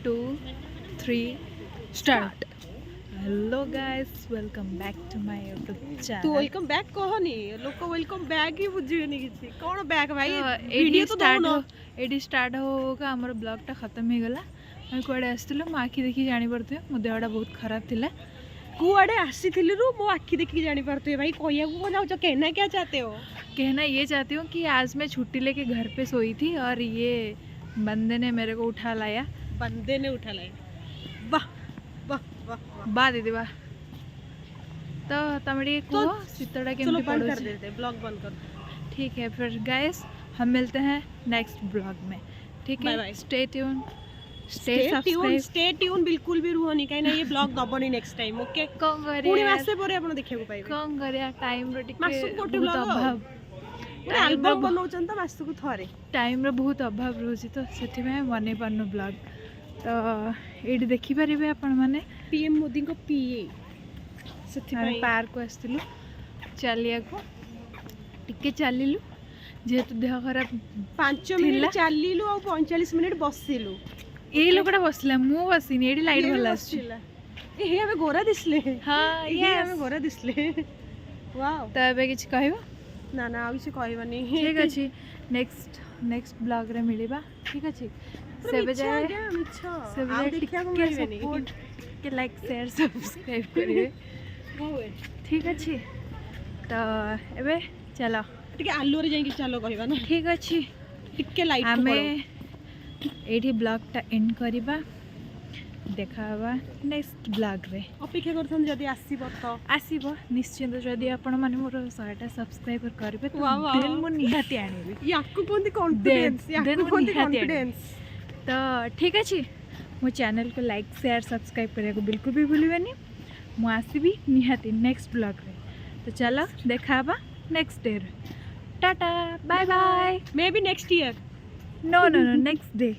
2 3 start. Hello guys, welcome back to my YouTube तू channel. Welcome back कहनी लोक welcome back ही बुझिबेनी किछि कोन बैक भाई एडी वीडियो तो दोनो स्टार्ट होगा हमर ब्लॉग टा खत्म हो गला। हम कोड़े आस्तिलो मो आखि देखि जानि परथे मो देहडा बहुत खराब थिला। कुआडे आसीथिलु रु मो आखि देखि जानि परथे भाई कहिया को जाउ छ कहना क्या चाहते हो? कहना ये चाहती हूँ कि आज मैं छुट्टी लेके घर पे सोई थी और ये बंदे ने मेरे को उठा लाया। बंदे ने उठा लाया। वाह वाह वाह वाह दीदी वाह। तो तमड़ी को सीतड़ा के चलो बंद कर देते हैं, ब्लॉग बंद कर दो। ठीक है फिर गाइस, हम मिलते हैं नेक्स्ट ब्लॉग में। ठीक है, स्टे ट्यून, स्टे ट्यून बिल्कुल भी रुहनी काई ना ये ब्लॉग दबनी नेक्स्ट टाइम। ओके कौन करे पुणी मासे परे आपण देखिया को पाइबे। कौन करे टाइम रो टिके मासु कोटे बहुत ब्लॉग अभाव। पुणी एल्बम बनौचन त मासु को थरे टाइम रो बहुत अभाव रोजी तो सेति में बने पानो ब्लॉग। तो एडी देखि परिबे आपण माने पीएम मोदी को पीए सेति हम भाई पार्क को आस्तिलु चलिया को टिके चलिलु जेहेतु देह खराब 5 मिनिट चलिलु और 45 मिनिट बसिलु। ए लोकड़ा बसला मु बसिनी एडी लाइट भला आछि। ए हमें गोरा दिसले। हां ये हमें गोरा दिसले। वाओ त एबे किछ कहबो ना ना अभी से कहबानी। ठीक अछि, नेक्स्ट ब्लॉग रे मिलिबा। ठीक अछि, सेबे जाय सेबे जाय टिके लाइक शेयर सब्सक्राइब करिवे। ठीक अछि, तो एबे चलो टिके आलू रे जाई चलो कहबा ना। ठीक अछि, टिके लाइट हमें एठी ब्लॉग टा एंड करिबा। देखाबा नेक्स्ट ब्लॉग रे। अपेक्षा करथन जदी आसीबो तो आसीबो निश्चित। जदी आपण माने मोर 100टा सब्सक्राइबर करबे तो देन मो निहाती आनिबे। याकु कोंती कॉन्फिडेंस, याकु कोंती कॉन्फिडेंस। तो ठीक अछि, मो चैनल को लाइक शेयर सब्सक्राइब करे को बिल्कुल भी भूलिबेनी। मो आसीबी निहाती नेक्स्ट ब्लॉग रे। तो चलो देखाबा नेक्स्ट डे रे। टाटा bye bye. May be next year. No next day.